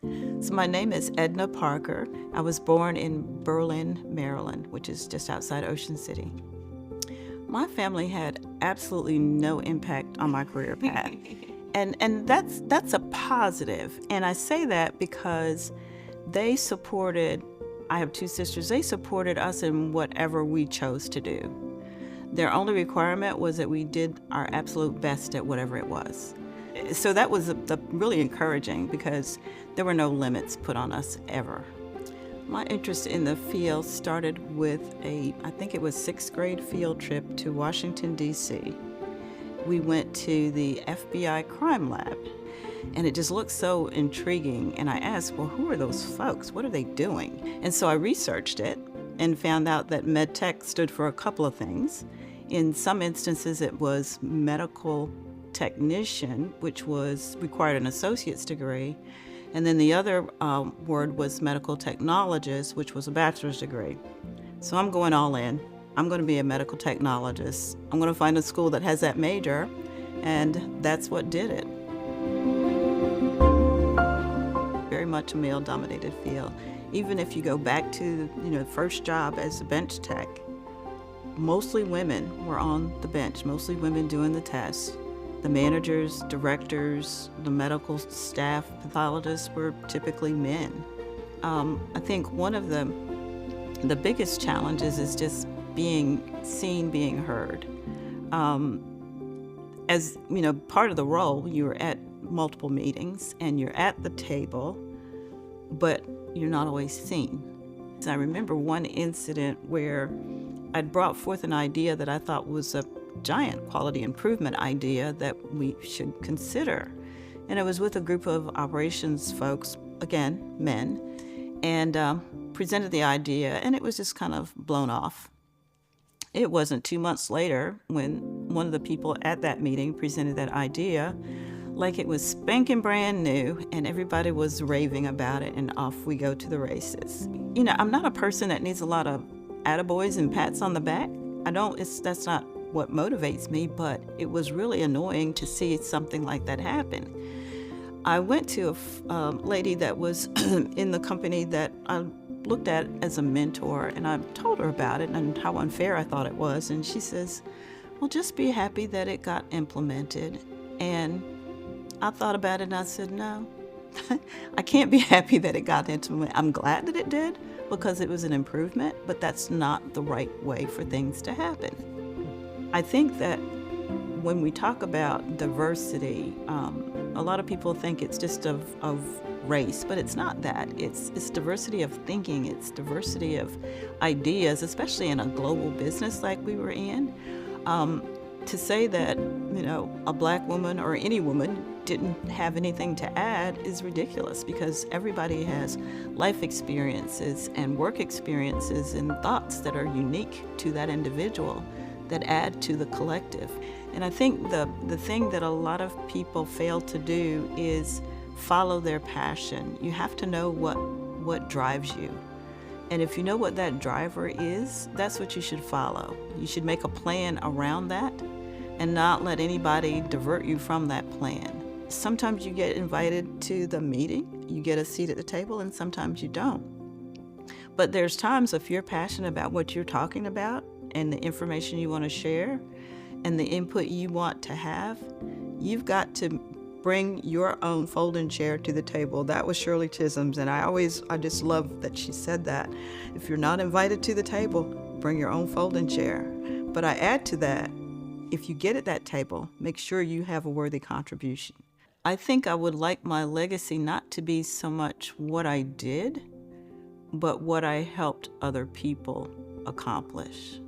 So my name is Edna Parker. I was born in Berlin, Maryland, which is just outside Ocean City. My family had absolutely no impact on my career path. And that's a positive. And I say that because they supported, I have two sisters, they supported us in whatever we chose to do. Their only requirement was that we did our absolute best at whatever it was. So that was really encouraging because there were no limits put on us ever. My interest in the field started with I think it was sixth grade field trip to Washington, D.C. We went to the FBI crime lab, and it just looked so intriguing. And I asked, well, who are those folks? What are they doing? And so I researched it and found out that MedTech stood for a couple of things. In some instances, it was medical technician, which required an associate's degree. And then the other word was medical technologist, which was a bachelor's degree. So I'm going all in. I'm going to be a medical technologist. I'm going to find a school that has that major, and that's what did it. Very much a male-dominated field. Even if you go back to the first job as a bench tech, mostly women were on the bench, mostly women doing the tests. The managers, directors, the medical staff, pathologists were typically men. I think one of the biggest challenges is just being seen, being heard. As part of the role, you're at multiple meetings and you're at the table, but you're not always seen. I remember one incident where I'd brought forth an idea that I thought was a giant quality improvement idea that we should consider. And it was with a group of operations folks, again, men, and presented the idea, and it was just kind of blown off. It wasn't 2 months later when one of the people at that meeting presented that idea like it was spanking brand new, and everybody was raving about it, and off we go to the races. I'm not a person that needs a lot of attaboys and pats on the back. That's not what motivates me, but it was really annoying to see something like that happen. I went to a lady that was in the company that I looked at as a mentor, and I told her about it and how unfair I thought it was, and she says, well, just be happy that it got implemented. And I thought about it and I said, no, I can't be happy that it got implemented. I'm glad that it did because it was an improvement, but that's not the right way for things to happen. I think that when we talk about diversity, a lot of people think it's just of race, but it's not that. It's diversity of thinking, it's diversity of ideas, especially in a global business like we were in. To say that, a black woman or any woman didn't have anything to add is ridiculous because everybody has life experiences and work experiences and thoughts that are unique to that individual that add to the collective. And I think the thing that a lot of people fail to do is follow their passion. You have to know what drives you. And if you know what that driver is, that's what you should follow. You should make a plan around that and not let anybody divert you from that plan. Sometimes you get invited to the meeting, you get a seat at the table, and sometimes you don't. But there's times if you're passionate about what you're talking about and the information you want to share and the input you want to have, you've got to bring your own folding chair to the table. That was Shirley Chisholm's, and I just love that she said that. If you're not invited to the table, bring your own folding chair. But I add to that, if you get at that table, make sure you have a worthy contribution. I think I would like my legacy not to be so much what I did, but what I helped other people accomplish.